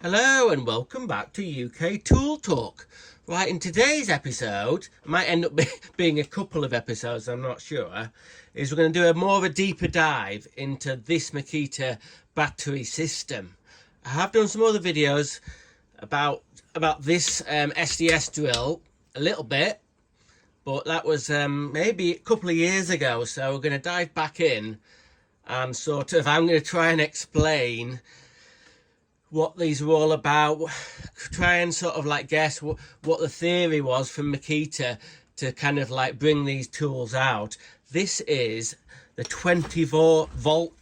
Hello and welcome back to UK Tool Talk. Right, in today's episode, it might end up being a couple of episodes, I'm not sure, is we're going to do more of a deeper dive into this Makita battery system. I have done some other videos about this SDS drill a little bit, but that was maybe a couple of years ago, so we're going to dive back in and I'm going to try and explain what these were all about, try and sort of like guess what the theory was from Makita to kind of like bring these tools out. This is the 24 volt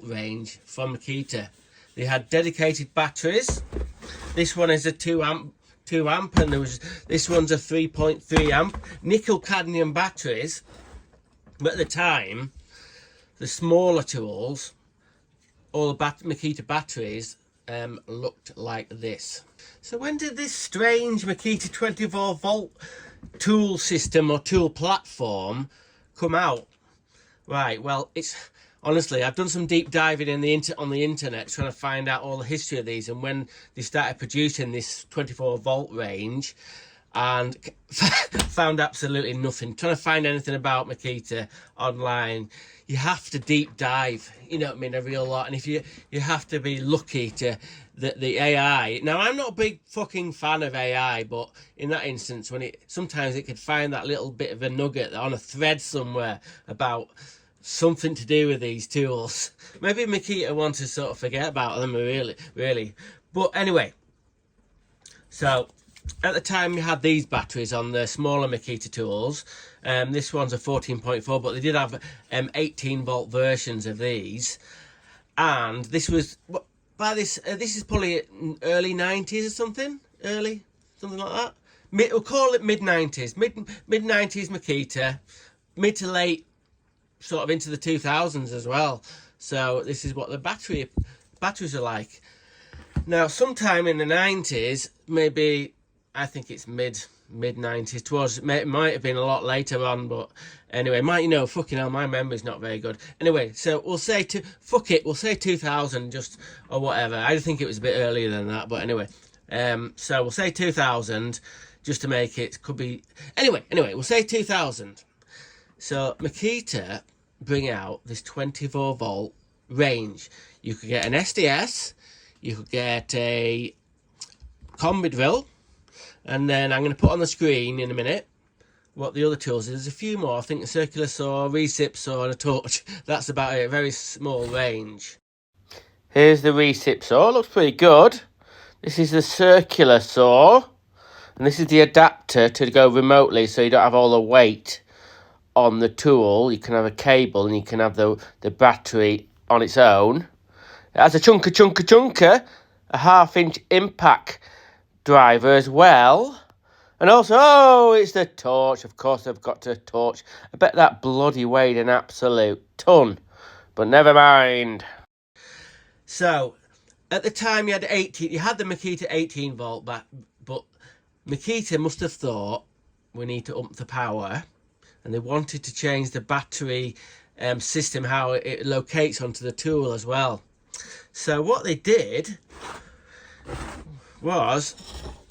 range from Makita. They had dedicated batteries. This one is a 2 amp, and this one's a 3.3 amp nickel cadmium batteries. But at the time, the smaller tools, all the Makita batteries looked like this. So when did this strange Makita 24 volt tool system or tool platform come out? Right, well, it's honestly, I've done some deep diving on the internet trying to find out all the history of these and when they started producing this 24 volt range, and found absolutely nothing. Trying to find anything about Makita online, you have to deep dive, you know what I mean, a real lot. And if you have to be lucky to the AI. Now, I'm not a big fucking fan of AI, but in that instance, sometimes it could find that little bit of a nugget on a thread somewhere about something to do with these tools. Maybe Makita wants to sort of forget about them, really. But anyway, so at the time you had these batteries on the smaller Makita tools. This one's a 14.4, but they did have 18 volt versions of these. And this was this is probably early 90s or something, something like that. We'll call it mid 90s, mid 90s Makita, mid to late sort of into the 2000s as well. So this is what the batteries are like. Now, sometime in the 90s, maybe, I think it's mid 90s, it might have been a lot later on, but anyway, fucking hell, my memory's not very good. Anyway, so we'll say we'll say 2000 or whatever. I think it was a bit earlier than that, but anyway, so we'll say 2000 just to make it, could be, anyway, we'll say 2000. So Makita bring out this 24 volt range. You could get an SDS, you could get a Combi drill, and then I'm going to put on the screen in a minute what the other tools is. There's a few more, I think a circular saw, recip saw, and a torch. That's about it, very small range. Here's the recip saw, looks pretty good. This is the circular saw, and this is the adapter to go remotely so you don't have all the weight on the tool. You can have a cable and you can have the battery on its own. It has a chunker, a 1/2 inch impact driver as well. And also, it's the torch. Of course, I've got to torch. I bet that bloody weighed an absolute ton. But never mind. So, at the time you had the Makita 18 volt back, but Makita must have thought we need to up the power, and they wanted to change the battery system, how it locates onto the tool as well. So what they did was,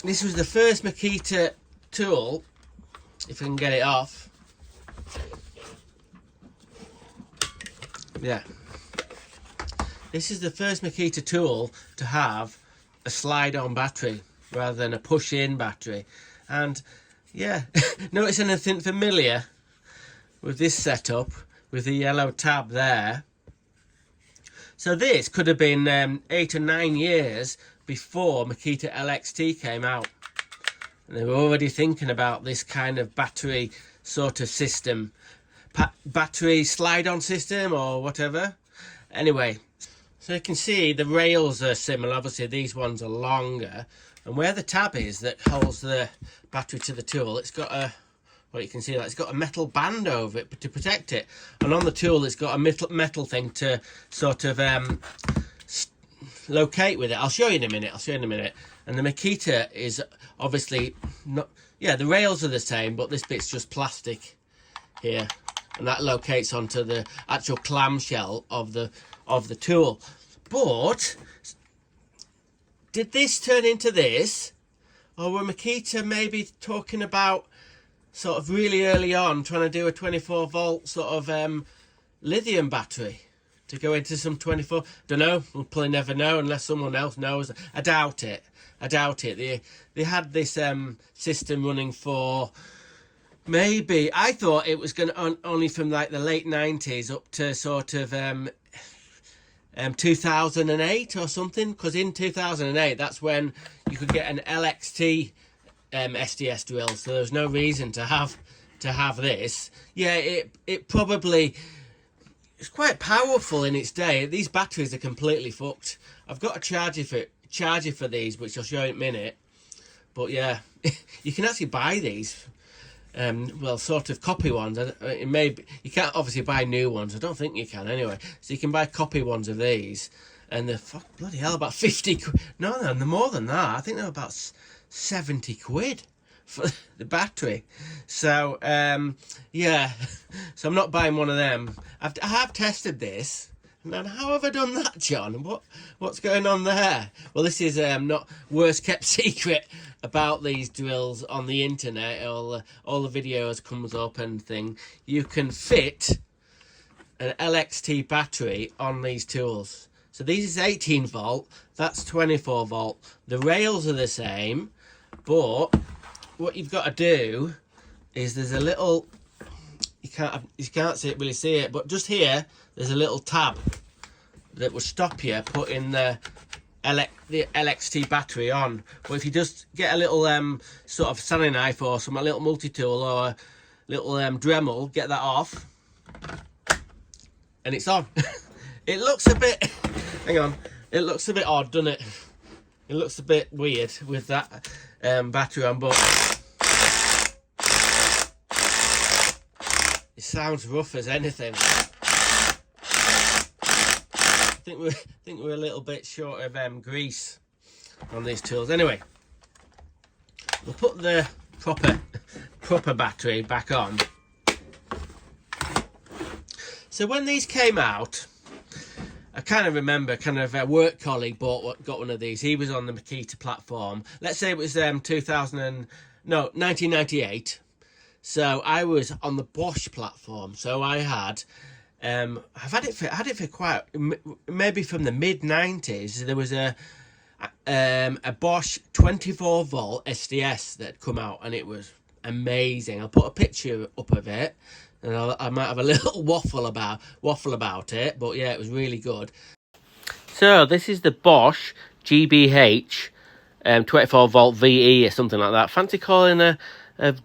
this was the first Makita tool, if I can get it off. Yeah. This is the first Makita tool to have a slide-on battery rather than a push-in battery. And yeah, notice anything familiar with this setup, with the yellow tab there? So this could have been 8 or 9 years before Makita LXT came out. And they were already thinking about this kind of battery sort of system. Battery slide-on system or whatever. Anyway, so you can see the rails are similar. Obviously, these ones are longer. And where the tab is that holds the battery to the tool, it's got you can see that it's got a metal band over it to protect it, and on the tool it's got a metal thing to sort of locate with it. I'll show you in a minute. And the Makita is obviously not. Yeah, the rails are the same, but this bit's just plastic here, and that locates onto the actual clamshell of the tool. But did this turn into this? Or were Makita maybe talking about sort of really early on trying to do a 24 volt sort of lithium battery to go into some 24? Don't know. We'll probably never know unless someone else knows. I doubt it. They had this system running for maybe, I thought it was going to only from like the late 90s up to sort of 2008 or something, because in 2008 that's when you could get an LXT SDS drill, so there's no reason to have this. Yeah, it probably, it's quite powerful in its day. These batteries are completely fucked. I've got a charger for these, which I'll show you in a minute. But yeah, you can actually buy these. Well, sort of copy ones. It may be, you can't obviously buy new ones. I don't think you can anyway. So you can buy copy ones of these, and they're bloody hell about 50 quid. No, they're more than that. I think they're about 70 quid for the battery. So yeah, so I'm not buying one of them. I have tested this. And how have I done that, John? What's going on there? Well, this is not worst kept secret about these drills on the internet. All the videos comes up and thing. You can fit an LXT battery on these tools. So these is 18 volt. That's 24 volt. The rails are the same, but what you've got to do is there's a little. You can't really see it, but just here there's a little tab that will stop you putting the LXT battery on. But if you just get a little sort of sanding knife or some, a little multi-tool or a little Dremel, get that off, and it's on. It looks a bit, hang on, it looks a bit odd, doesn't it? It looks a bit weird with that battery on, but it sounds rough as anything. I think we're a little bit short of grease on these tools. Anyway, we'll put the proper battery back on. So when these came out, I kind of remember a work colleague got one of these. He was on the Makita platform. Let's say it was 1998. So I was on the Bosch platform. So I had, I've had it for quite, maybe from the mid 90s. There was a Bosch 24 volt SDS that had come out, and it was amazing. I'll put a picture up of it, and I might have a little waffle about it, but yeah, it was really good. So this is the Bosch GBH 24 volt VE or something like that. Fancy calling a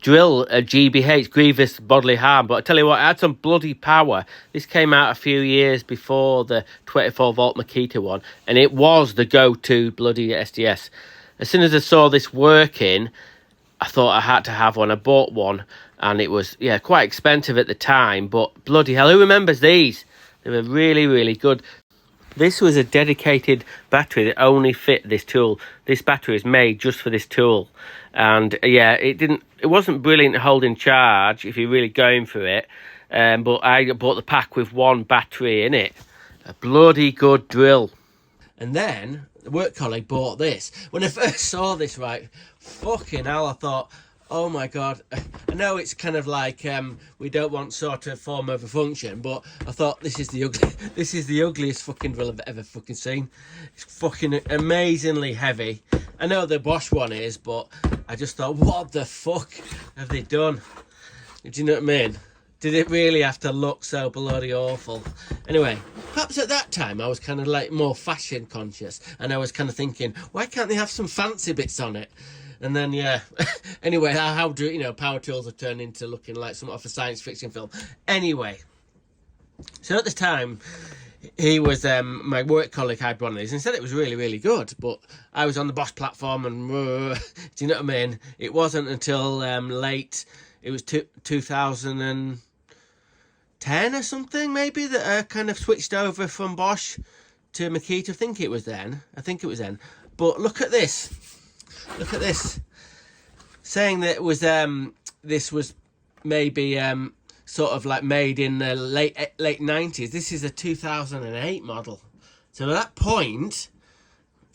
drill a GBH, grievous bodily harm. But I tell you what, it had some bloody power. This came out a few years before the 24 volt Makita one, and it was the go-to bloody SDS. As soon as I saw this working, I thought I had to have one. I bought one, and it was, yeah, quite expensive at the time, but bloody hell, who remembers these? They were really, really good. This was a dedicated battery that only fit this tool. This battery is made just for this tool. And yeah, it wasn't brilliant holding charge if you're really going for it. But I bought the pack with one battery in it. A bloody good drill. And then the work colleague bought this. When I first saw this, right, fucking hell, I thought, oh my God, I know it's kind of like we don't want sort of form over function, but I thought this is the ugliest fucking drill I've ever fucking seen. It's fucking amazingly heavy. I know the Bosch one is, but I just thought, what the fuck have they done? Do you know what I mean? Did it really have to look so bloody awful? Anyway, perhaps at that time I was kind of like more fashion conscious, and I was kind of thinking, why can't they have some fancy bits on it? And then, yeah, anyway, how do, you know, power tools have turned into looking like something off a science fiction film. Anyway, so at this time, he was, my work colleague had one of these and said it was really, really good. But I was on the Bosch platform and, do you know what I mean? It wasn't until late, it was 2010 or something, maybe, that I kind of switched over from Bosch to Makita. I think it was then. But look at this. Look at this, saying that it was this was maybe sort of like made in the late 90s. This is a 2008 model. So at that point,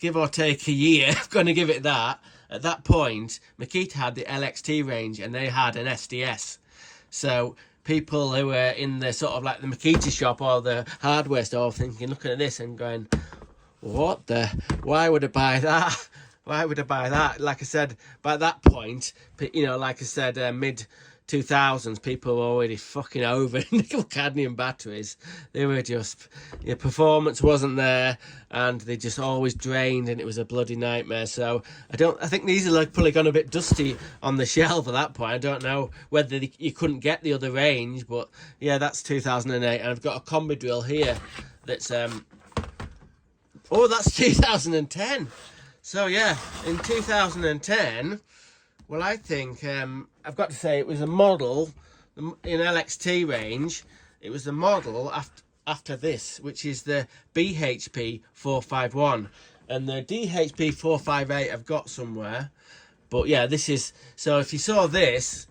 give or take a year, I'm going to give it that. At that point, Makita had the LXT range and they had an SDS. So people who were in the sort of like the Makita shop or the hardware store thinking, looking at this and going, what the, why would I buy that? Why would I buy that? Like I said, by that point, you know, like I said, mid 2000s, people were already fucking over nickel cadmium batteries. They were just, performance wasn't there, and they just always drained, and it was a bloody nightmare. So I think these are like probably gone a bit dusty on the shelf at that point. I don't know whether you couldn't get the other range, but yeah, that's 2008. And I've got a Combi drill here that's oh, that's 2010. So yeah, in 2010, well, I think I've got to say it was a model in LXT range. It was the model after this, which is the BHP 451, and the DHP 458 I've got somewhere. But yeah, this is, so if you saw this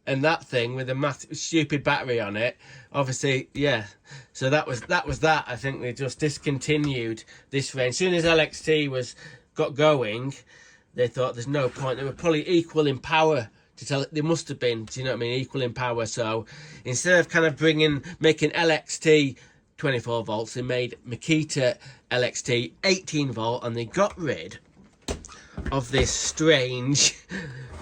and that thing with a stupid battery on it, obviously, yeah. So that was that. I think they just discontinued this range. As soon as LXT got going, they thought there's no point. They were probably equal in power to tell it. They must have been, do you know what I mean? Equal in power. So instead of kind of making LXT 24 volts, they made Makita LXT 18 volt, and they got rid of this strange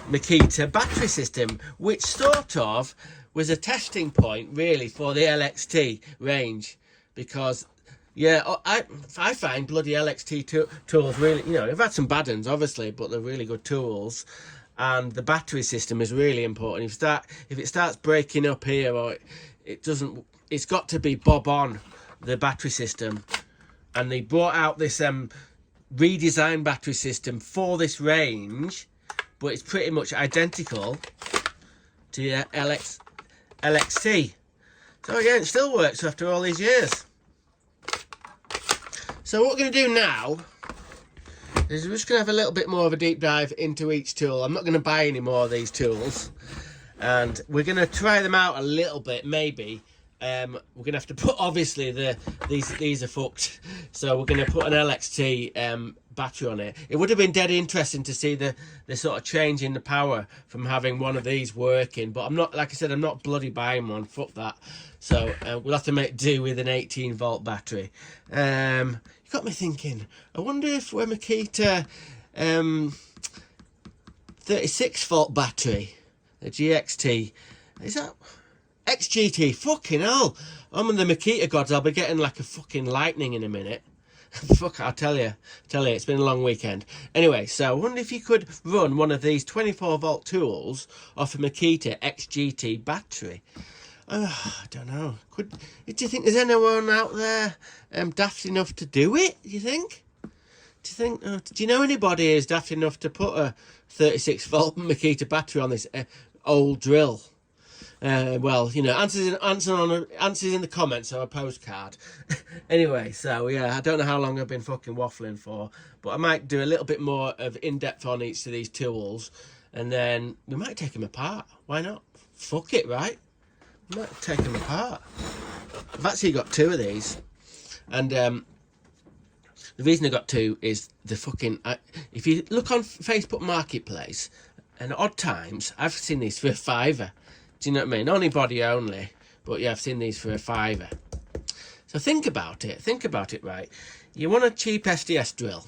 Makita battery system, which sort of was a testing point really for the LXT range, because yeah, I find bloody LXT tools really, you know, they've had some bad ones obviously, but they're really good tools, and the battery system is really important. If it starts breaking up here, or it doesn't, it's got to be bob on, the battery system. And they brought out this redesigned battery system for this range, but it's pretty much identical to the LXT. So again, it still works after all these years. So what we're going to do now is we're just going to have a little bit more of a deep dive into each tool. I'm not going to buy any more of these tools, and we're going to try them out a little bit, maybe. We're going to have to put, obviously, these are fucked, so we're going to put an LXT battery on it. It would have been dead interesting to see the sort of change in the power from having one of these working, but I'm not, like I said, I'm not bloody buying one, fuck that. So we'll have to make do with an 18 volt battery. You got me thinking, I wonder if we're Makita 36 volt battery, the GXT, is that XGT? Fucking hell, I'm in the Makita gods. I'll be getting like a fucking lightning in a minute. Fuck, I'll tell you, it's been a long weekend. Anyway, so I wonder if you could run one of these 24 volt tools off a Makita XGT battery. I don't know. Do you think there's anyone out there daft enough to do it? Do you think? Do you know anybody who's daft enough to put a 36 volt Makita battery on this old drill? Well, you know, answers in the comments or a postcard. Anyway, so yeah, I don't know how long I've been fucking waffling for, but I might do a little bit more of in-depth on each of these tools, and then we might take them apart. Why not? Fuck it, right? We might take them apart. I've actually got two of these, and the reason I got two is the fucking... if you look on Facebook Marketplace, and odd times, I've seen these for a £5. Do you know what I mean? Only body only, but yeah, I've seen these for a £5. So think about it, right? You want a cheap SDS drill.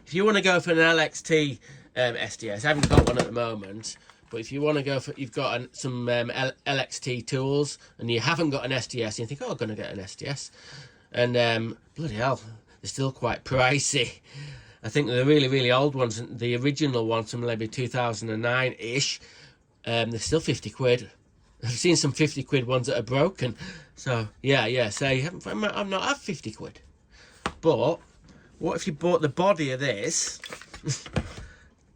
If you want to go for an LXT SDS, I haven't got one at the moment, but if you want to go for, you've got some LXT tools, and you haven't got an SDS, and you think, oh, I'm going to get an SDS, and bloody hell, they're still quite pricey. I think the really, really old ones, the original ones from maybe 2009-ish, they're still 50 quid. I've seen some 50 quid ones that are broken. So, yeah, say, I'm not have 50 quid. But, what if you bought the body of this,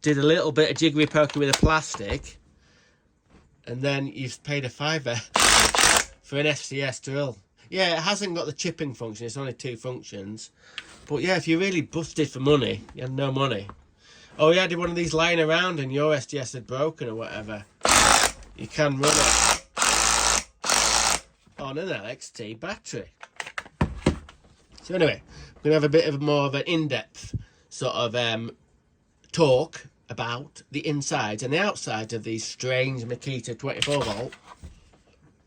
did a little bit of jiggery pokery with a plastic, and then you've paid a £5 for an SDS drill. Yeah, it hasn't got the chipping function, it's only 2 functions. But yeah, if you're really busted for money, you had no money. Oh yeah, I did one of these lying around and your SDS had broken or whatever, you can run it on an LXT battery. So anyway, we're going to have a bit of more of an in-depth sort of talk about the insides and the outsides of these strange Makita 24 volt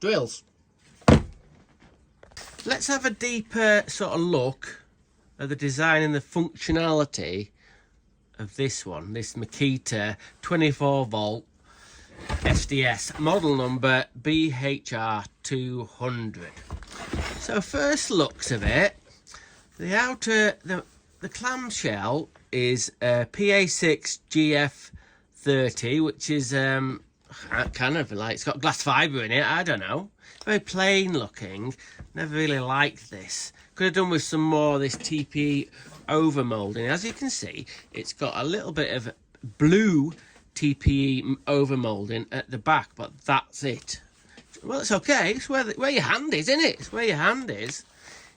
drills. Let's have a deeper sort of look at the design and the functionality of this one, this Makita 24 volt SDS, model number BHR200. So first looks of it, the outer, the clamshell is PA6 GF30, which is kind of like, it's got glass fibre in it, I don't know. Very plain looking, never really liked this. Could have done with some more of this TPE overmoulding. As you can see, it's got a little bit of blue TPE overmoulding at the back, but that's it. Well, it's okay. It's where your hand is, isn't it? It's where your hand is.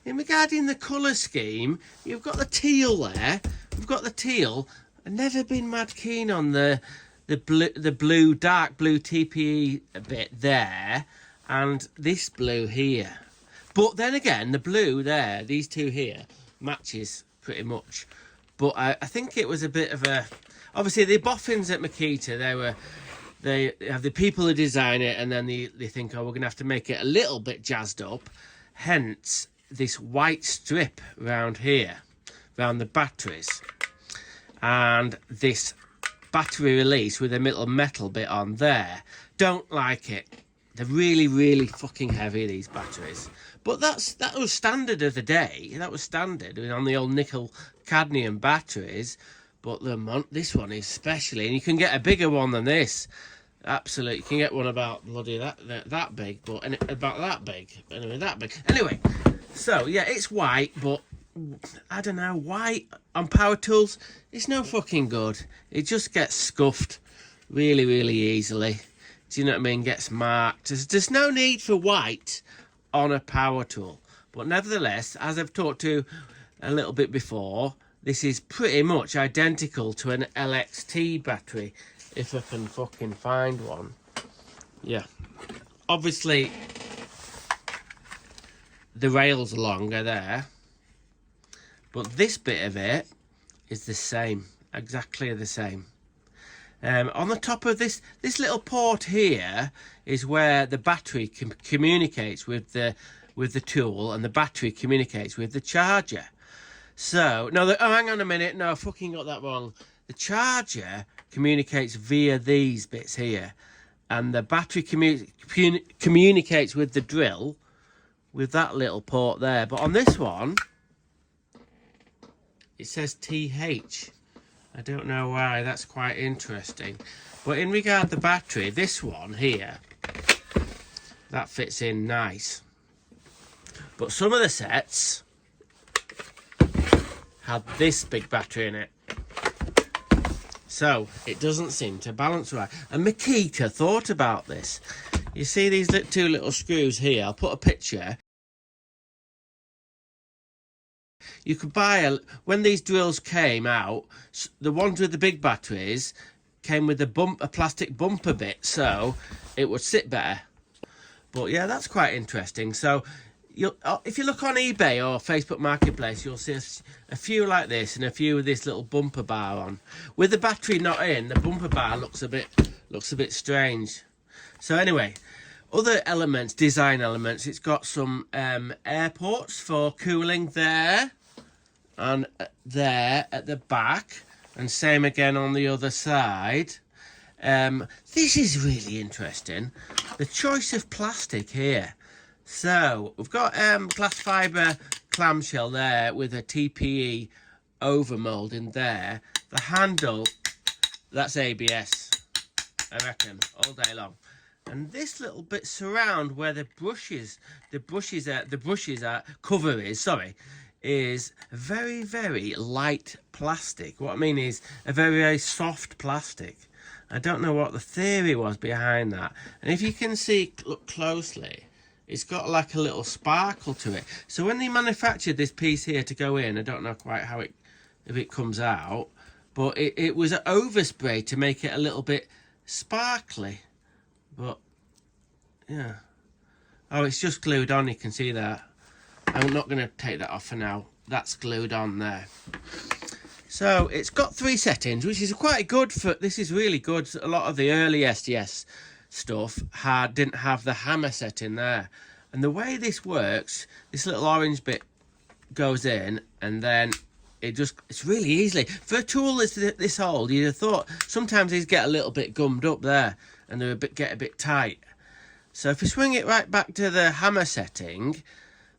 In regarding the colour scheme, you've got the teal there. We've got the teal. I've never been mad keen on the blue, dark blue TPE bit there, and this blue here. But then again, the blue there, these two here, matches pretty much. But I think it was a bit of a... Obviously, the boffins at Makita, they have the people who design it, and then they think, oh, we're going to have to make it a little bit jazzed up. Hence, this white strip around here, around the batteries. And this battery release with a little metal bit on there. Don't like it. They're really, really fucking heavy, these batteries. But that was standard of the day. That was standard on the old nickel cadmium batteries. But this one is especially, and you can get a bigger one than this. Absolutely, you can get one about bloody that big, but about that big. Anyway, that big. Anyway, so yeah, it's white, but I don't know, white on power tools, it's no fucking good. It just gets scuffed really, really easily. Do you know what I mean? Gets marked. There's no need for white on a power tool. But nevertheless, as I've talked to a little bit before, this is pretty much identical to an LXT battery, if I can fucking find one. Yeah. Obviously, the rails are longer there. But this bit of it is the same. Exactly the same. On the top of this little port here is where the battery communicates with the tool, and the battery communicates with the charger. So, no, oh, hang on a minute. No, I fucking got that wrong. The charger communicates via these bits here, and the battery communicates with the drill with that little port there. But on this one, it says TH. I don't know why. That's quite interesting. But in regard to the battery, this one here, that fits in nice. But some of the sets had this big battery in it, so it doesn't seem to balance right. And Makita thought about this. You see these two little screws here? I'll put a picture. You could buy when these drills came out, the ones with the big batteries came with a plastic bumper bit, so it would sit better. But yeah, that's quite interesting. So if you look on eBay or Facebook Marketplace, you'll see a few like this and a few with this little bumper bar on. With the battery not in, the bumper bar looks a bit strange. So anyway, other elements, design elements, it's got some air ports for cooling there and there at the back, and same again on the other side. This is really interesting, the choice of plastic here. So we've got glass fibre clamshell there with a TPE overmoulding there. The handle, that's ABS, I reckon, all day long. And this little bit surround where the cover is very, very light plastic. What I mean is a very, very soft plastic. I don't know what the theory was behind that. And if you can look closely, it's got like a little sparkle to it. So when they manufactured this piece here to go in, I don't know quite how if it comes out, but it was an overspray to make it a little bit sparkly. But yeah, oh, it's just glued on, you can see that. I'm not going to take that off for now. that's glued on there. So it's got 3 settings, which is quite good for, this is really good. A lot of the early SDS stuff didn't have the hammer setting there. And the way this works, this little orange bit goes in, and then it's really easily. For a tool that's this old, you'd have thought sometimes these get a little bit gummed up there, and they get a bit tight. So if you swing it right back to the hammer setting,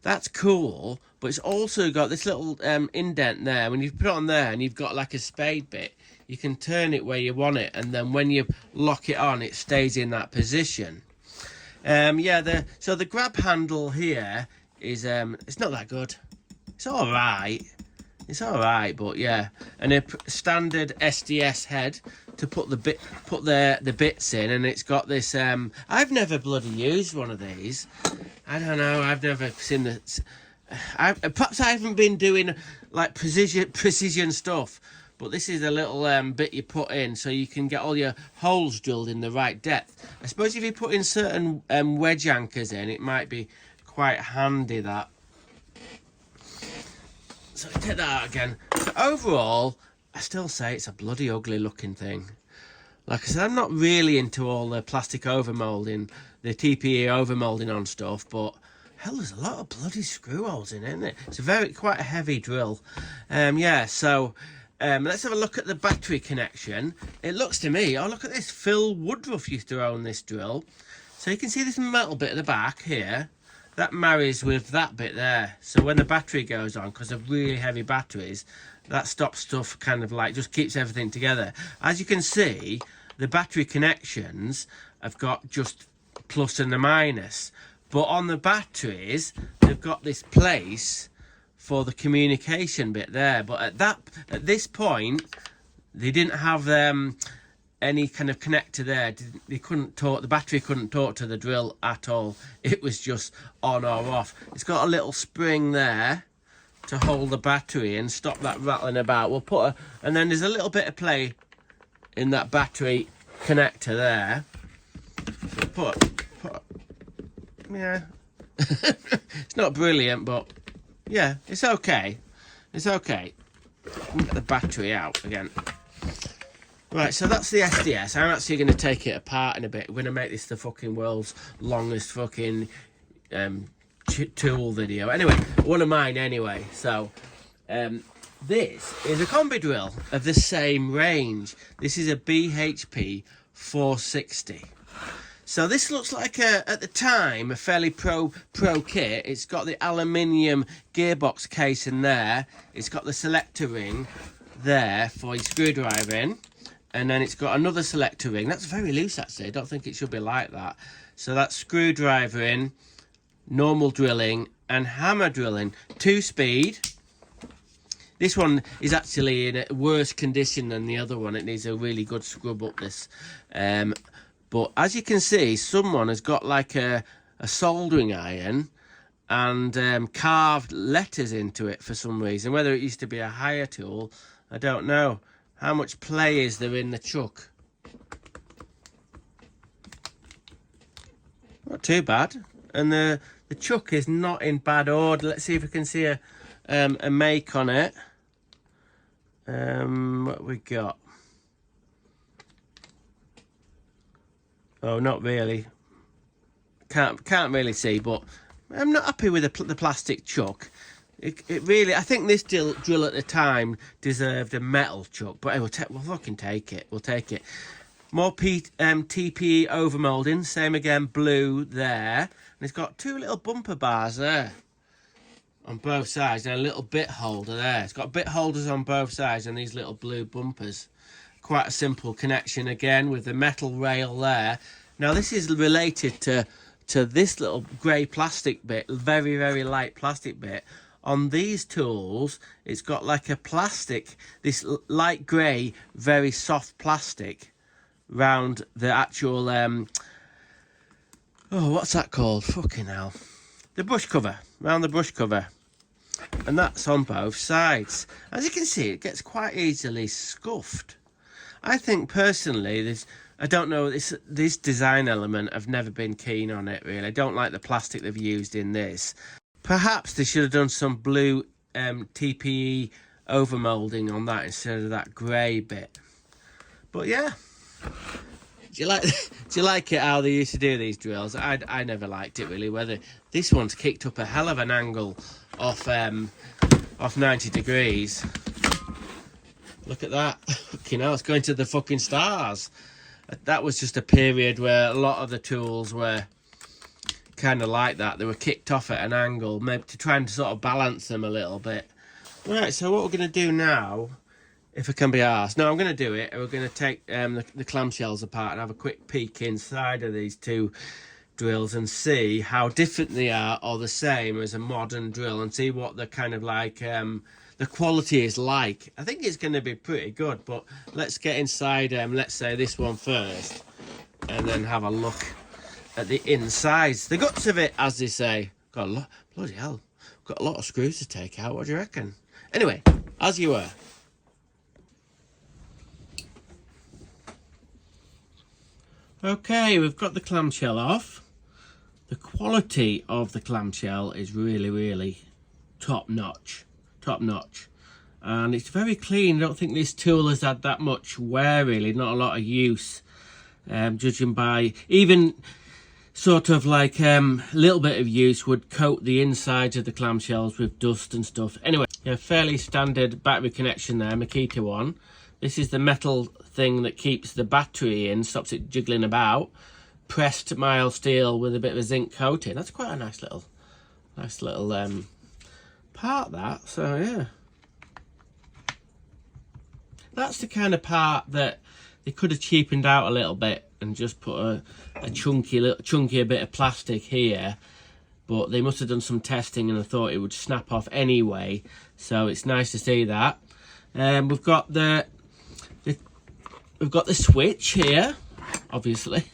that's cool, but it's also got this little indent there. When you put it on there and you've got like a spade bit, you can turn it where you want it, and then when you lock it on, it stays in that position. So the grab handle here is it's not that good. It's all right. It's all right, but yeah, and a standard SDS head to put the bits in, and it's got this. I've never bloody used one of these. I don't know. I've never seen the. Perhaps I haven't been doing like precision stuff, but this is a little bit you put in so you can get all your holes drilled in the right depth. I suppose if you put in certain wedge anchors in, it might be quite handy that. So take that out again. So overall, I still say it's a bloody ugly looking thing. Like I said, I'm not really into all the plastic overmoulding, the TPE overmoulding on stuff, but hell, there's a lot of bloody screw holes in it, isn't it? It's quite a heavy drill. So let's have a look at the battery connection. It looks to me, oh look at this, Phil Woodruff used to own this drill. So you can see this metal bit at the back here. That marries with that bit there. So when the battery goes on, because of really heavy batteries, that stops stuff kind of like, just keeps everything together. As you can see, the battery connections have got just plus and a minus. But on the batteries, they've got this place for the communication bit there. But at this point, they didn't have any kind of connector there. They couldn't talk, the battery couldn't talk to the drill at all. It was just on or off. It's got a little spring there to hold the battery and stop that rattling about. We'll put and then there's a little bit of play in that battery connector there. So yeah. It's not brilliant, but yeah, it's okay. It's okay. Get the battery out again. Right, so that's the SDS. I'm actually going to take it apart in a bit. We're going to make this the fucking world's longest fucking tool video. Anyway, one of mine anyway. So, this is a Combi drill of the same range. This is a BHP 460. So this looks like, at the time, a fairly pro kit. It's got the aluminium gearbox case in there. It's got the selector ring there for your screwdriver in. And then it's got another selector ring. That's very loose, actually. I don't think it should be like that. So that's screwdriver in, normal drilling, and hammer drilling. 2-speed. This one is actually in a worse condition than the other one. It needs a really good scrub up, this. But as you can see, someone has got like a soldering iron and carved letters into it for some reason. Whether it used to be a hire tool, I don't know. How much play is there in the chuck? Not too bad. And the chuck is not in bad order. Let's see if we can see a make on it. What we got? Oh, not really. Can't really see, but I'm not happy with the plastic chuck. It really, I think this drill at the time deserved a metal chuck, but we'll fucking take it. We'll take it. More TPE overmoulding, same again, blue there. And it's got 2 little bumper bars there on both sides and a little bit holder there. It's got bit holders on both sides and these little blue bumpers. Quite a simple connection again with the metal rail there. Now this is related to this little grey plastic bit, very, very light plastic bit. On these tools, it's got like a plastic, this light grey, very soft plastic round the actual, what's that called? Fucking hell. The brush cover, round the brush cover. And that's on both sides. As you can see, it gets quite easily scuffed. I think personally, I don't know, this design element, I've never been keen on it really. I don't like the plastic they've used in this. Perhaps they should have done some blue TPE overmolding on that instead of that grey bit. But yeah, do you like it how they used to do these drills? I never liked it really. Whether this one's kicked up a hell of an angle off 90 degrees. Look at that. You know, it's going to the fucking stars. That was just a period where a lot of the tools were kind of like that. They were kicked off at an angle, maybe to try and sort of balance them a little bit. Right, so what we're going to do now, if I can be arsed. No, I'm going to do it. We're going to take the clamshells apart and have a quick peek inside of these two drills and see how different they are or the same as a modern drill, and see what the kind of like the quality is like. I think it's going to be pretty good, but let's get inside let's say this one first and then have a look at the insides, the guts of it, as they say. Got a lot, bloody hell, got a lot of screws to take out. What do you reckon? Anyway, as you were. Okay, we've got the clamshell off. The quality of the clamshell is really, really top notch, and it's very clean. I don't think this tool has had that much wear really, not a lot of use, judging by even sort of like a little bit of use would coat the insides of the clamshells with dust and stuff. Anyway, yeah, fairly standard battery connection there, Makita one. This is the metal thing that keeps the battery in, stops it jiggling about. Pressed mild steel with a bit of a zinc coating. That's quite a nice little part, that. So yeah, that's the kind of part that they could have cheapened out a little bit and just put a chunkier bit of plastic here, but they must have done some testing and I thought it would snap off anyway. So it's nice to see that. We've got the switch here, obviously.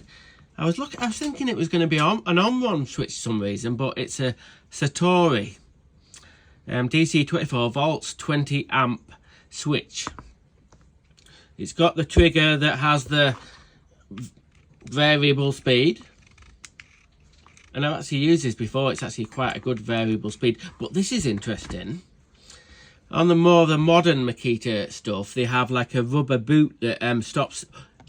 I was thinking it was going to be an on-one switch for some reason, but it's a Satori DC 24 volts 20 amp switch. It's got the trigger that has the variable speed, and I've actually used this before. It's actually quite a good variable speed, but this is interesting. On the more of the modern Makita stuff, they have like a rubber boot that stops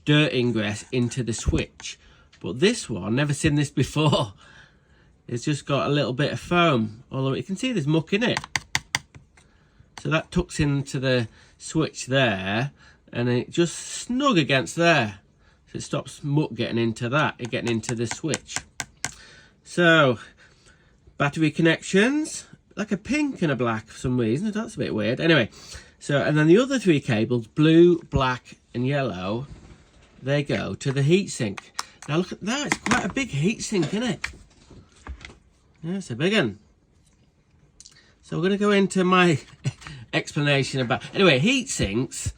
dirt ingress into the switch. But this one, never seen this before. It's just got a little bit of foam. Although you can see there's muck in it. So that tucks into the switch there, and it just snug against there. So it stops muck getting into that, getting into the switch. So, battery connections, like a pink and a black for some reason. That's a bit weird. Anyway, so, and then the other three cables, blue, black and yellow, they go to the heatsink. Now look at that, it's quite a big heatsink, isn't it? Yeah, it's a big one. So we're going to go into my explanation about... Anyway, heatsinks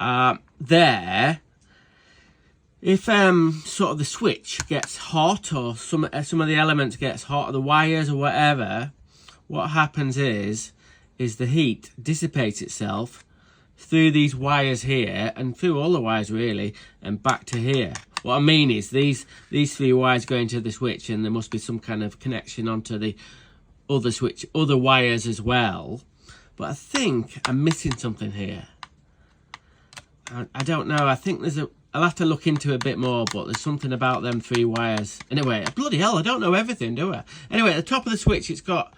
are there if sort of the switch gets hot, or some of the elements gets hot, or the wires or whatever. What happens is the heat dissipates itself through these wires here and through all the wires really, and back to here. What I mean is these three wires go into the switch, and there must be some kind of connection onto the other switch, other wires as well. But I think I'm missing something here. I don't know. I think I'll have to look into it a bit more, but there's something about them three wires. Anyway, bloody hell, I don't know everything, do I? Anyway, at the top of the switch, it's got,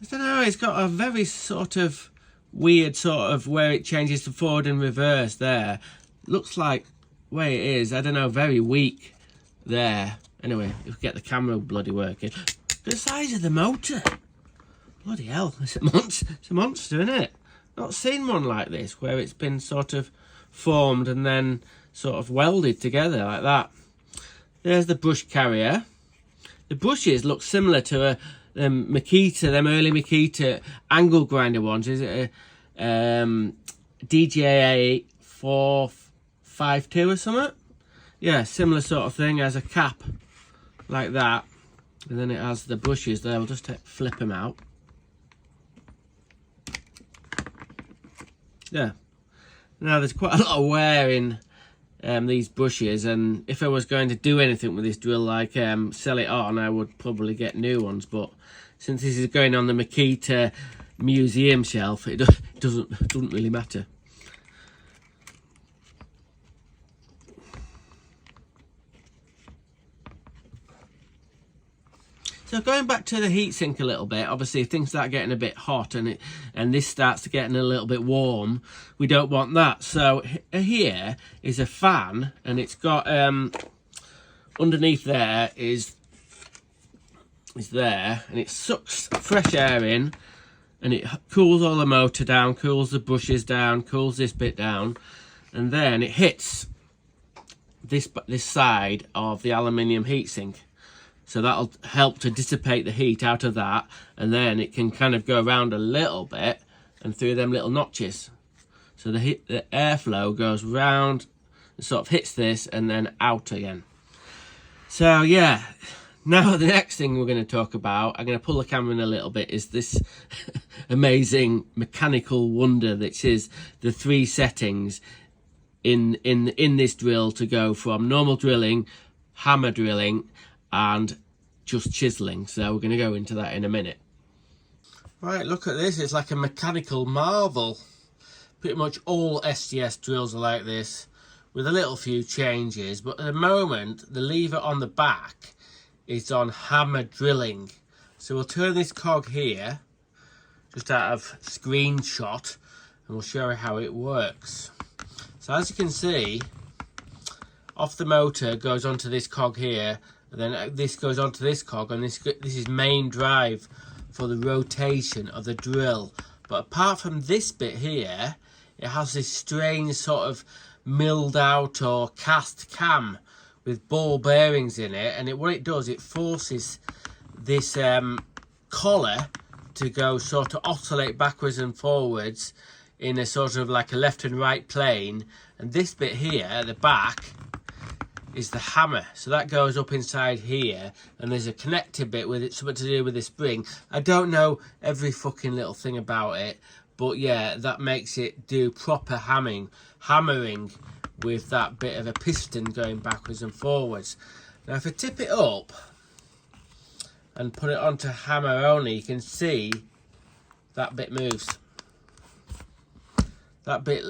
I don't know, it's got a very sort of weird sort of where it changes to forward and reverse there. Looks like where it is, I don't know, very weak there. Anyway, if we get the camera bloody working. The size of the motor. Bloody hell, it's a monster, isn't it? Not seen one like this, where it's been sort of formed and then sort of welded together like that. There's the brush carrier. The brushes look similar to a Makita, them early Makita angle grinder ones. Is it a DJA 452 or something? Yeah, similar sort of thing, as a cap like that. And then it has the brushes there. We'll just flip them out. Yeah. Now there's quite a lot of wear in these brushes, and if I was going to do anything with this drill, like sell it on, I would probably get new ones. But since this is going on the Makita museum shelf, it doesn't really matter. So going back to the heatsink a little bit, obviously if things start getting a bit hot and this starts getting a little bit warm, we don't want that. So here is a fan, and it's got underneath there is there, and it sucks fresh air in, and it cools all the motor down, cools the brushes down, cools this bit down, and then it hits this side of the aluminium heatsink. So that'll help to dissipate the heat out of that, and then it can kind of go around a little bit and through them little notches. So the airflow goes round, sort of hits this, and then out again. So yeah, now the next thing we're going to talk about, I'm going to pull the camera in a little bit, is this amazing mechanical wonder that is the 3 settings in this drill to go from normal drilling, hammer drilling, and just chiseling. So we're going to go into that in a minute. Right, look at this. It's like a mechanical marvel. Pretty much all STS drills are like this, with a little few changes, but at the moment the lever on the back is on hammer drilling. So we'll turn this cog here just out of screenshot, and we'll show you how it works. So as you can see, off the motor goes onto this cog here, and then this goes onto this cog, and this is main drive for the rotation of the drill. But apart from this bit here, it has this strange sort of milled out or cast cam with ball bearings in it, and what it does, it forces this collar to go sort of oscillate backwards and forwards in a sort of like a left and right plane. And this bit here at the back is the hammer, so that goes up inside here, and there's a connector bit with it, something to do with the spring. I don't know every fucking little thing about it, but yeah, that makes it do proper hammering with that bit of a piston going backwards and forwards. Now if I tip it up and put it onto hammer only, you can see that bit moves. That bit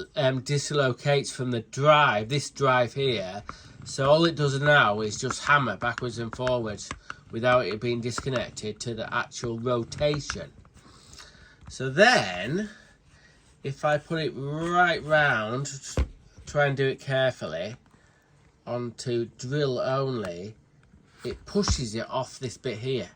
dislocates from the drive, this drive here. So all it does now is just hammer backwards and forwards without it being disconnected to the actual rotation. So then, if I put it right round, try and do it carefully, onto drill only, it pushes it off this bit here.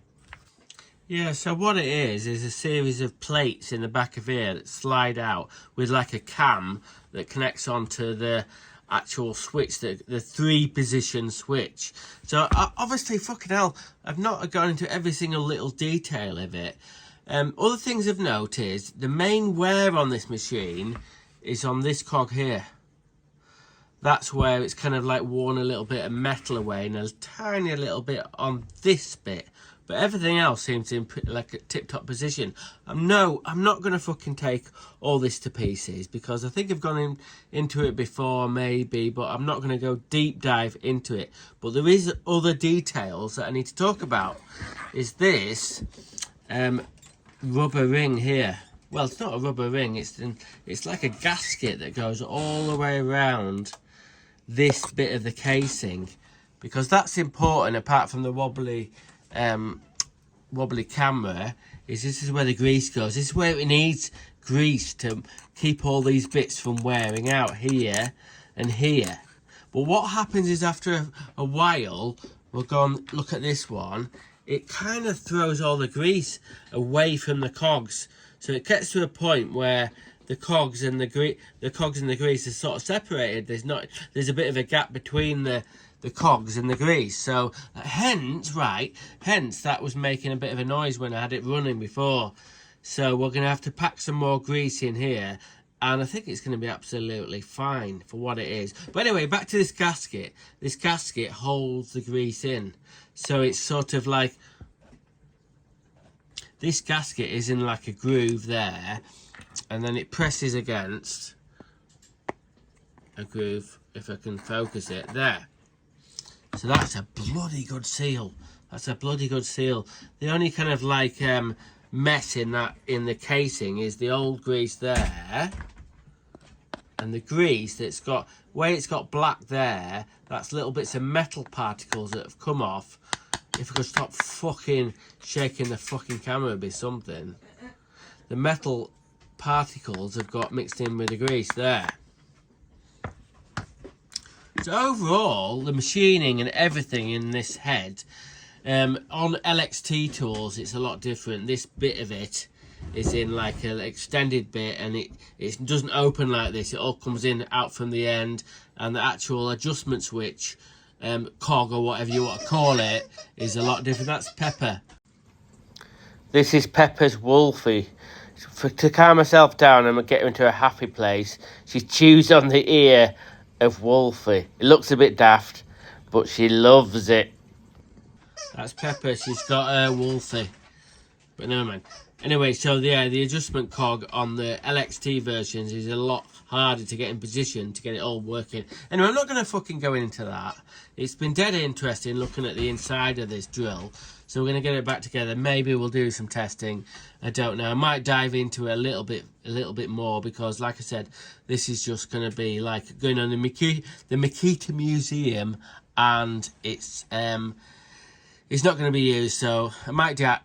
Yeah, so what it is a series of plates in the back of here that slide out with like a cam that connects onto the actual switch, the 3-position switch. So obviously, fucking hell, I've not gone into every single little detail of it. Other things of note is the main wear on this machine is on this cog here. That's where it's kind of like worn a little bit of metal away, and a tiny little bit on this bit. But everything else seems in like a tip-top position. I'm not going to fucking take all this to pieces, because I think I've gone into it before, maybe, but I'm not going to go deep dive into it. But there is other details that I need to talk about. Is this rubber ring here? Well, it's not a rubber ring. It's like a gasket that goes all the way around this bit of the casing, because that's important. Apart from the wobbly camera, this is where the grease goes. This is where it needs grease to keep all these bits from wearing out, here and here. But what happens is after a while, we'll go and look at this one, it kind of throws all the grease away from the cogs. So it gets to a point where the cogs and the grease are sort of separated. There's a bit of a gap between the cogs and the grease. So hence that was making a bit of a noise when I had it running before. So we're going to have to pack some more grease in here, and I think it's going to be absolutely fine for what it is. But anyway, back to this gasket. This gasket holds the grease in, so it's sort of like this gasket is in like a groove there, and then it presses against a groove, if I can focus it, there. So that's a bloody good seal. That's a bloody good seal. The only kind of like mess in the casing is the old grease there, and the grease that's got where it's got black there, that's little bits of metal particles that have come off. If I could stop fucking shaking the fucking camera, it'd be something. The metal particles have got mixed in with the grease there. So overall, the machining and everything in this head, on LXT tools, it's a lot different. This bit of it is in like an extended bit, and it doesn't open like this. It all comes in out from the end, and the actual adjustment switch, cog or whatever you want to call it, is a lot different. That's Pepper. This is Pepper's Wolfie. To calm herself down and get her into a happy place, she chews on the ear of Wolfie. It looks a bit daft, but she loves it. That's Pepper. She's got her Wolfie. But never mind. Anyway, so yeah, the adjustment cog on the LXT versions is a lot harder to get in position to get it all working. Anyway, I'm not going to fucking go into that. It's been dead interesting looking at the inside of this drill. So we're going to get it back together. Maybe we'll do some testing. I don't know. I might dive into it a little bit more, because like I said, this is just going to be like going on the Makita Museum, and it's not going to be used. So I might know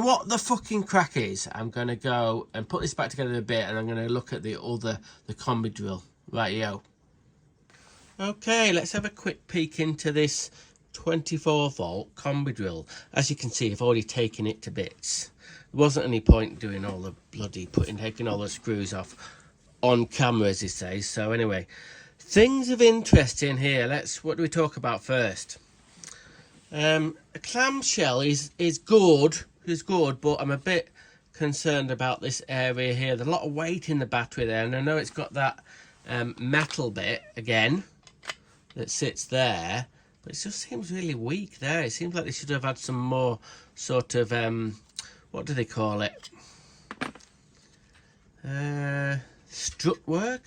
what the fucking crack is. I'm going to go and put this back together a bit, and I'm going to look at the Combi drill. Rightio. Okay, let's have a quick peek into this 24 volt Combi drill. As you can see, I've already taken it to bits. There wasn't any point doing all the bloody taking all the screws off on camera, as they say. So anyway, things of interest in here. What do we talk about first? A clamshell is good, but I'm a bit concerned about this area here. There's a lot of weight in the battery there, and I know it's got that metal bit again that sits there, but it just seems really weak there. It seems like they should have had some more sort of what do they call it, strut work,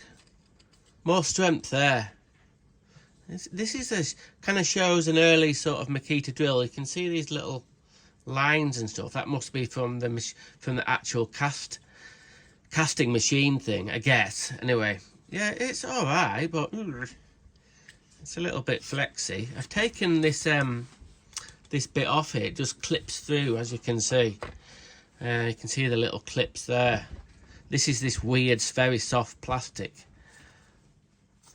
more strength there. This kind of shows an early sort of Makita drill. You can see these little lines and stuff. That must be from the actual casting machine thing, I guess. Anyway, yeah, it's all right, but it's a little bit flexy. I've taken this this bit off here. It just clips through, as you can see. You can see the little clips there. This is this weird, very soft plastic.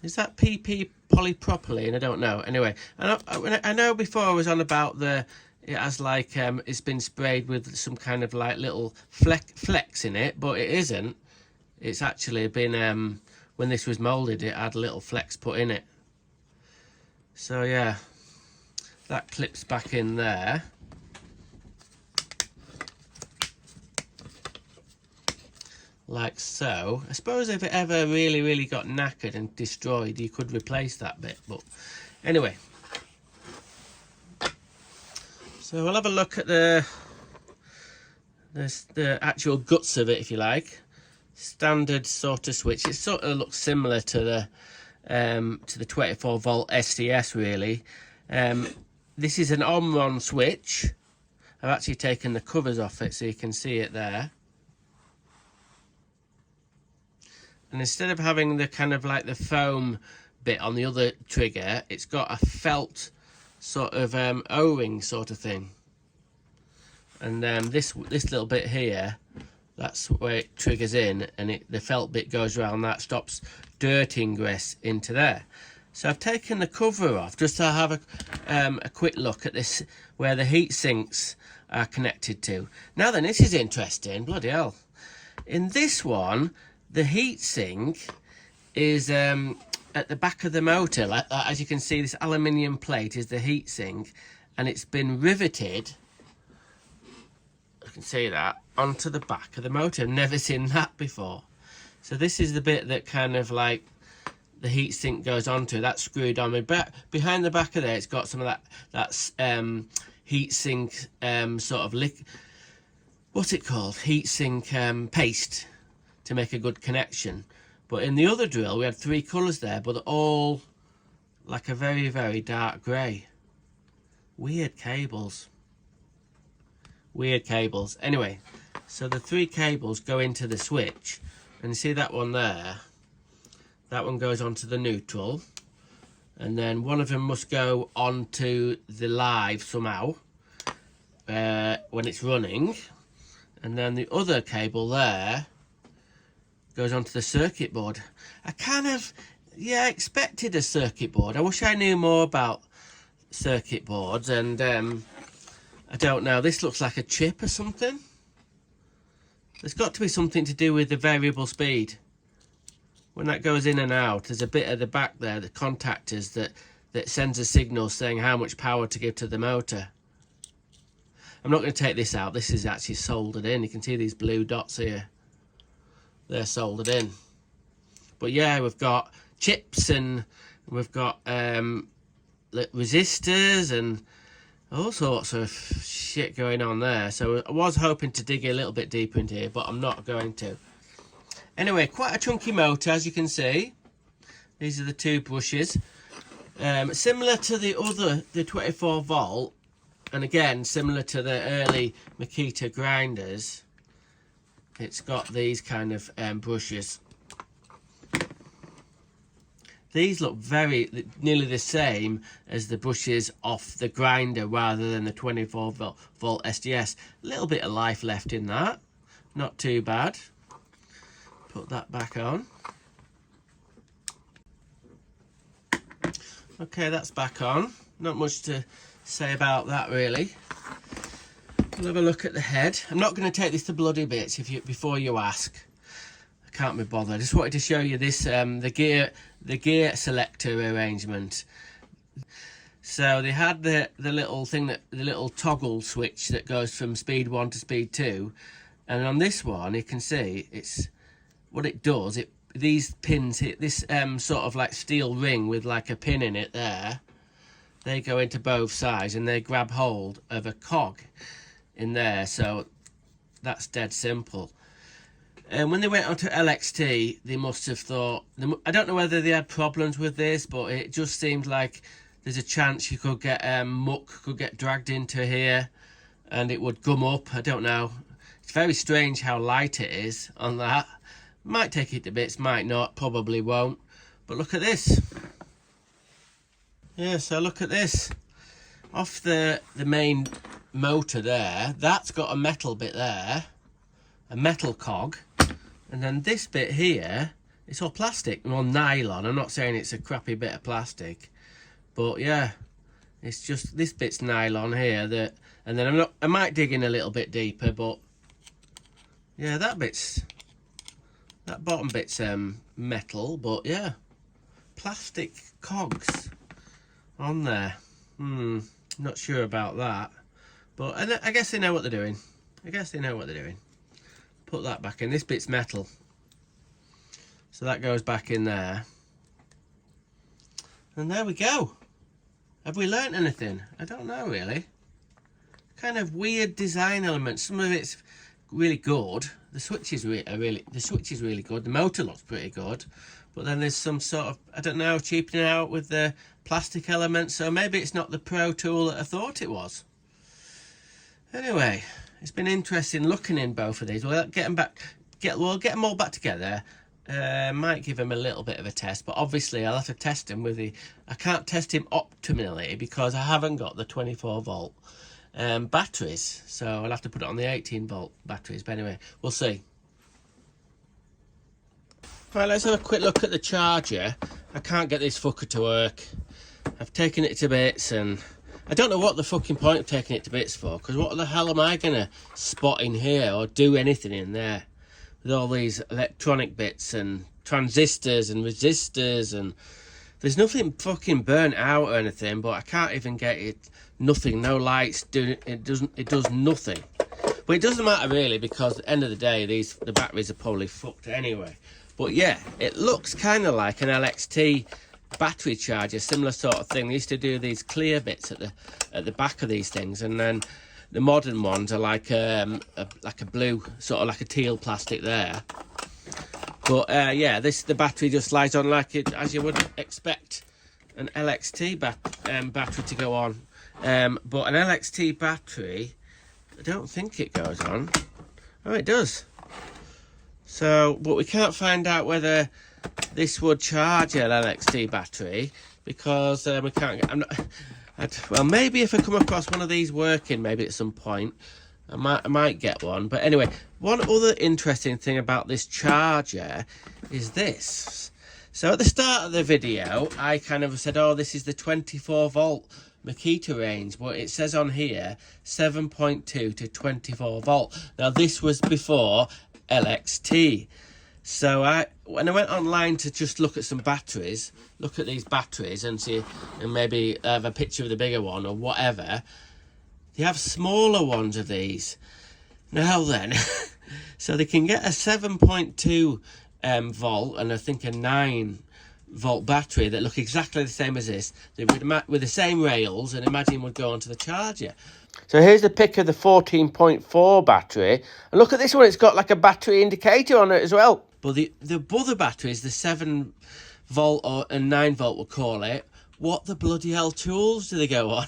Is that PP polypropylene? I don't know. Anyway, I know before I was on about it has like it's been sprayed with some kind of like little flex in it, but it isn't. It's actually been when this was molded, it had a little flex put in it. So yeah, that clips back in there. Like so. I suppose if it ever really got knackered and destroyed, you could replace that bit, but anyway. So we'll have a look at the actual guts of it, if you like. Standard sort of switch. It sort of looks similar to the 24 volt SDS really. This is an on-on switch. I've actually taken the covers off it so you can see it there. And instead of having the kind of like the foam bit on the other trigger, it's got a felt sort of O-ring sort of thing. And this little bit here, that's where it triggers in, and the felt bit goes around that, stops dirt ingress into there. So I've taken the cover off just to have a quick look at this, where the heat sinks are connected to. Now then, this is interesting. Bloody hell. In this one, the heatsink is at the back of the motor. Like, as you can see, this aluminium plate is the heatsink, and it's been riveted, you can see that, onto the back of the motor. I've never seen that before. So this is the bit that kind of like the heatsink goes onto. That's screwed on. Behind the back of there, it's got some of that heatsink sort of what's it called? Heatsink paste, to make a good connection. But in the other drill, we had 3 colours there, but they're all like a very dark grey. Weird cables. Weird cables. Anyway, so the 3 cables go into the switch, and you see that one there? That one goes onto the neutral, and then one of them must go onto the live somehow when it's running, and then the other cable there goes onto the circuit board. I kind of, yeah, expected a circuit board. I wish I knew more about circuit boards, and I don't know, this looks like a chip or something. There's got to be something to do with the variable speed. When that goes in and out, there's a bit at the back there, the contactors, that sends a signal saying how much power to give to the motor. I'm not going to take this out. This is actually soldered in. You can see these blue dots here. They're soldered in. But yeah, we've got chips, and we've got resistors and all sorts of shit going on there. So I was hoping to dig a little bit deeper into here, but I'm not going to. Anyway, quite a chunky motor, as you can see. These are the 2 brushes. Similar to the 24 volt, and again, similar to the early Makita grinders, it's got these kind of brushes. These look nearly the same as the brushes off the grinder rather than the 24 volt SDS. A little bit of life left in that. Not too bad. Put that back on. Okay, that's back on. Not much to say about that really. We'll have a look at the head. I'm not going to take this to bloody bits before you ask. I can't be bothered. I just wanted to show you this the gear selector arrangement. So they had the little thing, the little toggle switch that goes from speed 1 to speed 2, and on this one you can see it's what it does. These pins hit this sort of like steel ring with like a pin in it there. They go into both sides and they grab hold of a cog in there. So that's dead simple. And when they went onto LXT, they must have thought, I don't know whether they had problems with this, but it just seemed like there's a chance you could get muck could get dragged into here and it would gum up. I don't know. It's very strange how light it is on that. Might take it to bits, might not, probably won't. But look at this. Yeah, so look at this. Off the main motor there, that's got a metal bit there, a metal cog. And then this bit here, it's all plastic, well, nylon. I'm not saying it's a crappy bit of plastic, but yeah, it's just this bit's nylon here. And then I might dig in a little bit deeper, but yeah, that bottom bit's metal, but yeah, plastic cogs on there. Not sure about that, but I guess they know what they're doing. Put that back in. This bit's metal, so that goes back in there, and there we go. Have we learnt anything? I don't know really. Kind of weird design elements. Some of it's really good. The switch is really good. The motor looks pretty good, but then there's some sort of, I don't know, cheapening out with the plastic elements. So maybe it's not the pro tool that I thought it was. Anyway, it's been interesting looking in both of these. We'll get them all back together. Might give him a little bit of a test, but obviously I'll have to test him with I can't test him optimally because I haven't got the 24 volt batteries, so I'll have to put it on the 18 volt batteries. But anyway, we'll see. Right, let's have a quick look at the charger. I can't get this fucker to work. I've taken it to bits, and I don't know what the fucking point of taking it to bits for, because what the hell am I gonna spot in here or do anything in there with all these electronic bits and transistors and resistors, and there's nothing fucking burnt out or anything, but I can't even get it. Nothing, no lights. It does nothing. But it doesn't matter really, because at the end of the day, the batteries are probably fucked anyway. But yeah, it looks kind of like an LXT battery charger, similar sort of thing. They used to do these clear bits at the back of these things, and then the modern ones are like a blue, sort of like a teal plastic there. But yeah, the battery just slides on like it, as you would expect an LXT battery to go on. But an LXT battery, I don't think it goes on. Oh, it does. So, but we can't find out whether this would charge an LXT battery because we can't get... well, maybe if I come across one of these working, maybe at some point, I might get one. But anyway, one other interesting thing about this charger is this. So at the start of the video, I kind of said, oh, this is the 24 volt Makita range, but it says on here 7.2 to 24 volt. Now this was before LXT. So when I went online to just look at some batteries, look at these batteries and see, and maybe have a picture of the bigger one or whatever, they have smaller ones of these. Now then, so they can get a 7.2 volt and I think a 9 volt battery that look exactly the same as this. They would with the same rails, and imagine would go onto the charger. So here's the pic of the 14.4 battery, and look at this one. It's got like a battery indicator on it as well. But the other batteries, the 7 volt and 9 volt, we'll call it. What the bloody hell tools do they go on?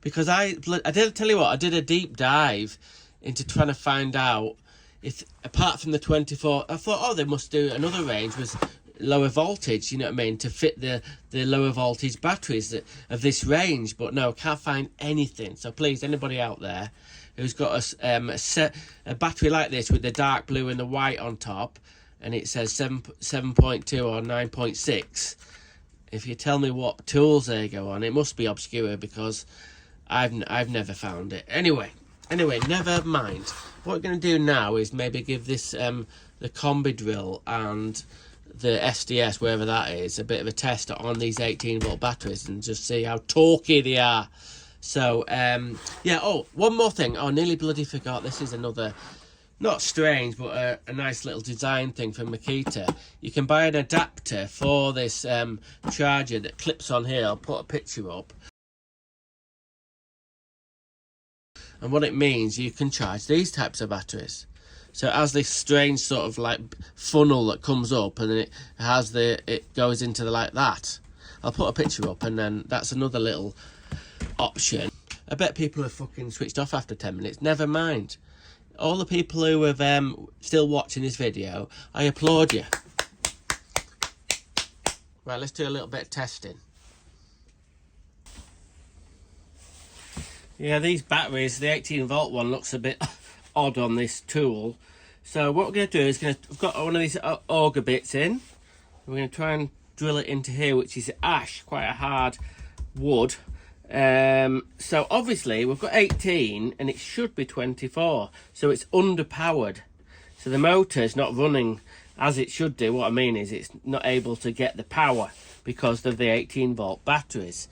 Because I did tell you what, I did a deep dive into trying to find out if, apart from the 24, I thought, oh, they must do another range with lower voltage, you know what I mean, to fit the lower voltage batteries of this range. But no, can't find anything. So please, anybody out there who's got a battery like this with the dark blue and the white on top, and it says 7.2 or 9.6, if you tell me what tools they go on, it must be obscure because I've never found it. Anyway, never mind. What we're going to do now is maybe give this the Combi drill and the SDS, wherever that is, a bit of a test on these 18 volt batteries and just see how torquey they are. So yeah, oh, one more thing. Oh, nearly bloody forgot. This is another, not strange, but a nice little design thing from Makita. You can buy an adapter for this charger that clips on here. I'll put a picture up. And what it means, you can charge these types of batteries. So it has this strange sort of like funnel that comes up, and then it goes into the like that. I'll put a picture up, and then that's another little option. I bet people have fucking switched off after 10 minutes. Never mind. All the people who have still watching this video, I applaud you. Right, let's do a little bit of testing. Yeah, these batteries, the 18 volt one looks a bit odd on this tool. So what we're going to do is I've got one of these auger bits in. We're going to try and drill it into here, which is ash, quite a hard wood. So obviously we've got 18 and it should be 24. So it's underpowered. So the motor's not running as it should do. What I mean is it's not able to get the power because of the 18 volt batteries.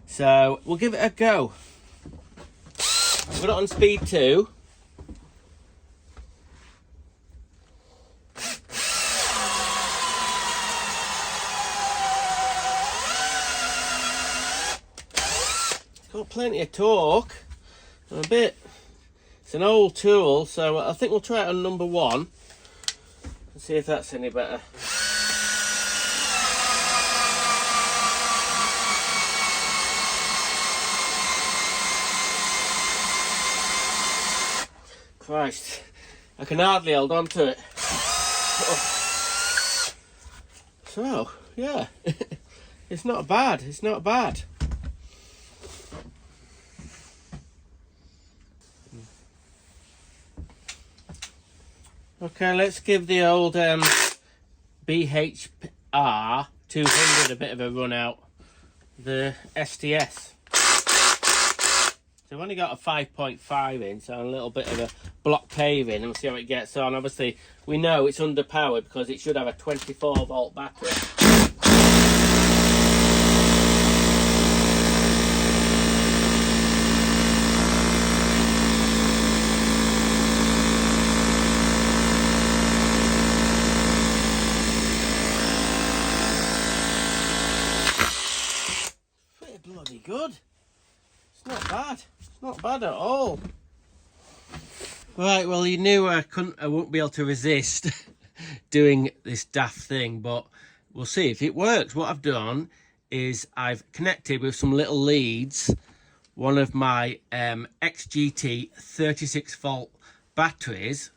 So we'll give it a go. I've got it on speed 2. It's got plenty of torque. It's an old tool, so I think we'll try it on number 1 and see if that's any better. Christ, I can hardly hold on to it. So, yeah, it's not bad, it's not bad. Okay, let's give the old BHR 200 a bit of a run out. The SDS. So I've only got a 5.5 in, so a little bit of a block paving, and we'll see how it gets on. Obviously, we know it's underpowered because it should have a 24 volt battery. Pretty bloody good. It's not bad. It's not bad at all. Right, well, you knew I wouldn't be able to resist doing this daft thing, but we'll see if it works. What I've done is I've connected with some little leads one of my XGT 36 volt batteries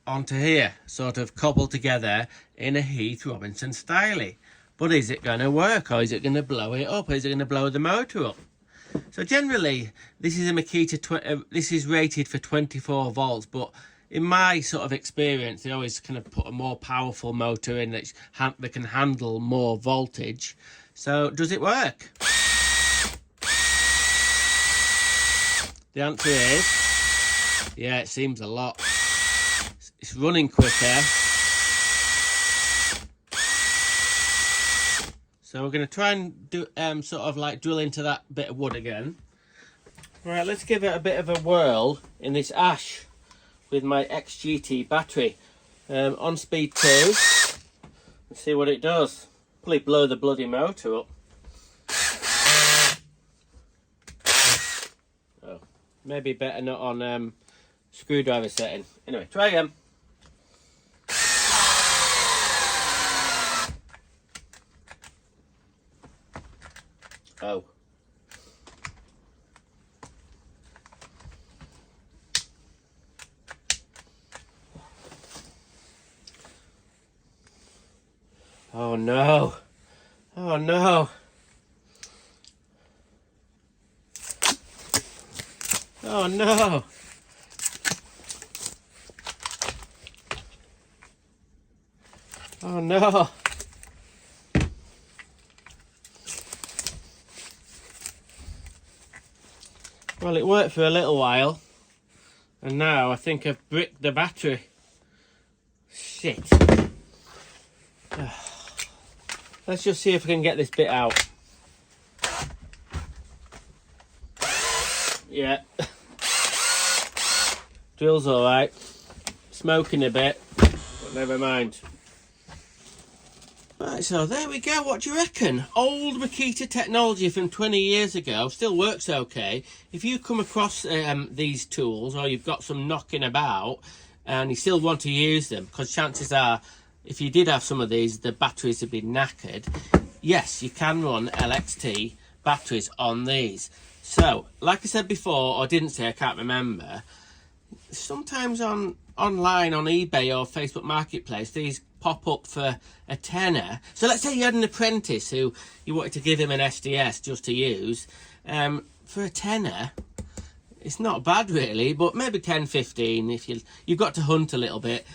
onto here, sort of cobbled together in a Heath Robinson style. But is it going to work, or is it going to blow it up? Is it going to blow the motor up? So generally, this is a Makita. This is rated for 24 volts, but in my sort of experience, they always kind of put a more powerful motor in that can handle more voltage. So does it work? The answer is, yeah, it seems a lot. It's running quicker. So we're going to try and do sort of like drill into that bit of wood again. Right, let's give it a bit of a whirl in this ash with my XGT battery on speed 2. Let's see what it does. Probably blow the bloody motor up. Oh, maybe better not on screwdriver setting. Anyway, try again. Oh. Oh no. Oh no. Oh no. Oh no. Well, it worked for a little while, and now I think I've bricked the battery. Shit. Let's just see if we can get this bit out. Yeah. Drill's alright. Smoking a bit, but never mind. Right, so there we go. What do you reckon? Old Makita technology from 20 years ago still works okay. If you come across these tools, or you've got some knocking about and you still want to use them, because chances are, if you did have some of these, the batteries have been knackered. Yes, you can run LXT batteries on these. So, like I said before, or didn't say, I can't remember, sometimes online on eBay or Facebook Marketplace, these pop up for a tenner. So let's say you had an apprentice who you wanted to give him an SDS just to use. For a tenner, it's not bad really, but maybe 10, 15 if you've got to hunt a little bit.